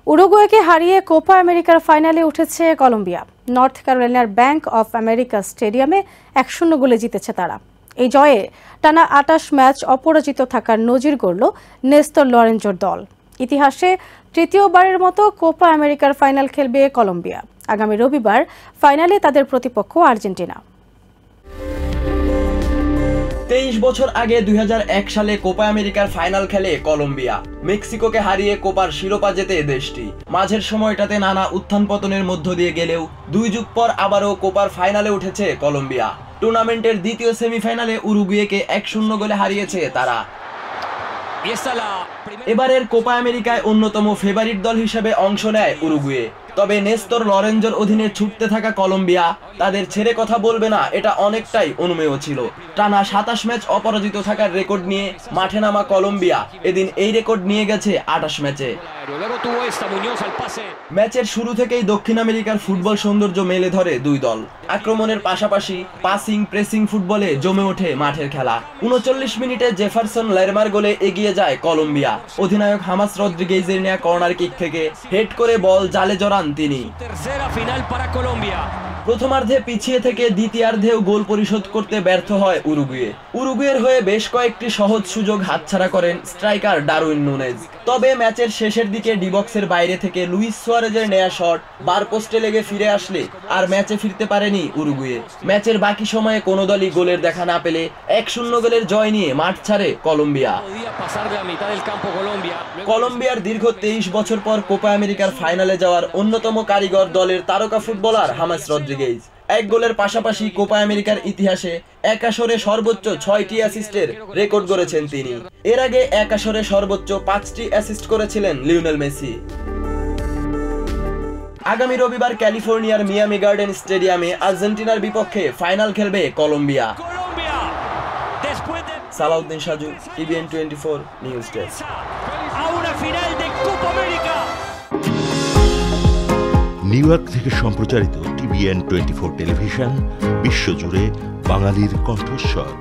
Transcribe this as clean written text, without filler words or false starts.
উরুগুয়েকে হারিয়ে কোপা আমেরিকার ফাইনালে উঠেছে কলম্বিয়া। নর্থ ক্যারোলাইনার ব্যাংক অফ আমেরিকা স্টেডিয়ামে 1-0 গোলে জিতেছে তারা। এই জয়ে টানা 28 ম্যাচ অপরাজিত থাকার নজির গড়ল নেস্তর লরেঞ্জোর দল। ইতিহাসে তৃতীয়বারের মতো কোপা আমেরিকার ফাইনাল খেলবে কলম্বিয়া। আগামী রবিবার ফাইনালে তাদের প্রতিপক্ষ আর্জেন্টিনা। 23 বছর আগে 2001 সালে কোপা আমেরিকার ফাইনাল খেলে কলম্বিয়া। মেক্সিকোকে হারিয়ে কোপার শিরোপা জেতে দেশটি। মাঝের সময়টাতে নানা উত্থান পতনের মধ্য দিয়ে গেলেও 2 যুগ পর আবারও কোপার ফাইনালে উঠেছে কলম্বিয়া। টুর্নামেন্টের দ্বিতীয় সেমিফাইনালে উরুগুয়েকে 1-0 গোলে হারিয়েছে তারা। এবারের কোপা আমেরিকায় অন্যতম ফেভারিট দল হিসেবে অংশ নেয় উরুগুয়ে। তবে নেস্তর লরেঞ্জোর অধীনে ছুটতে থাকা কলম্বিয়া তাদের ছেড়ে কথা বলবে না, এটা অনেকটাই অনুমেয় ছিল। টানা 27 ম্যাচ অপরাজিত থাকার রেকর্ড নিয়ে মাঠে নামা কলম্বিয়া এদিন এই রেকর্ড নিয়ে গেছে 28 ম্যাচে। ম্যাচের শুরু থেকেই দক্ষিণ আমেরিকার ফুটবল সৌন্দর্য মেলে ধরে দুই দল। আক্রমণের পাশাপাশি পাসিং প্রেসিং ফুটবলে জমে ওঠে মাঠের খেলা। 39 মিনিটে জেফারসন লেরমার গোলে এগিয়ে যায় কলম্বিয়া। অধিনায়ক হামাস রদ্রিগেজের নেয়া কর্নার কিক থেকে হেড করে বল জালে জড়ান তিনি। প্রথমার্ধে পিছিয়ে থেকে দ্বিতীয়ার্ধেও গোল পরিশোধ করতে ব্যর্থ হয় উরুগুয়ে। উরুগুয়ের হয়ে বেশ কয়েকটি সহজ সুযোগ হাতছাড়া করেন স্ট্রাইকার ডারউইন নুনেজ। তবে ম্যাচের শেষের দিকে ডি বক্সের বাইরে থেকে লুইস সুয়ারেজের নেয়া শট বার পোস্টে লেগে ফিরে আসলে আর ম্যাচে ফিরতে পারেনি উরুগুয়ে। ম্যাচের বাকি সময়ে কোনো দলই গোলের দেখা না পেলে 1-0 গোলের জয় নিয়ে মাঠ ছাড়ে কলম্বিয়া। কলম্বিয়ার দীর্ঘ 23 বছর পর কোপা আমেরিকার ফাইনালে যাওয়ার অন্যতম কারিগর দলের তারকা ফুটবলার হামেস রদ্রিগেজ। 1 গোলের পাশাপাশি কোপা আমেরিকার ইতিহাসে এক আসরে সর্বোচ্চ 6টি অ্যাসিস্টের রেকর্ড গড়েছেন তিনি। এর আগে এক আসরে সর্বোচ্চ 5টি অ্যাসিস্ট করেছিলেন লিওনেল মেসি। আগামী রবিবার ক্যালিফোর্নিয়ার মিয়ামি গার্ডেন স্টেডিয়ামে আর্জেন্টিনার বিপক্ষে ফাইনাল খেলবে Colombia. Salauddin Saju, TVN 24 news desk. New York থেকে সম্প্রচারিত টিভিএন 24 টেলিভিশন বিশ্বজুড়ে বাঙালির কণ্ঠস্বর।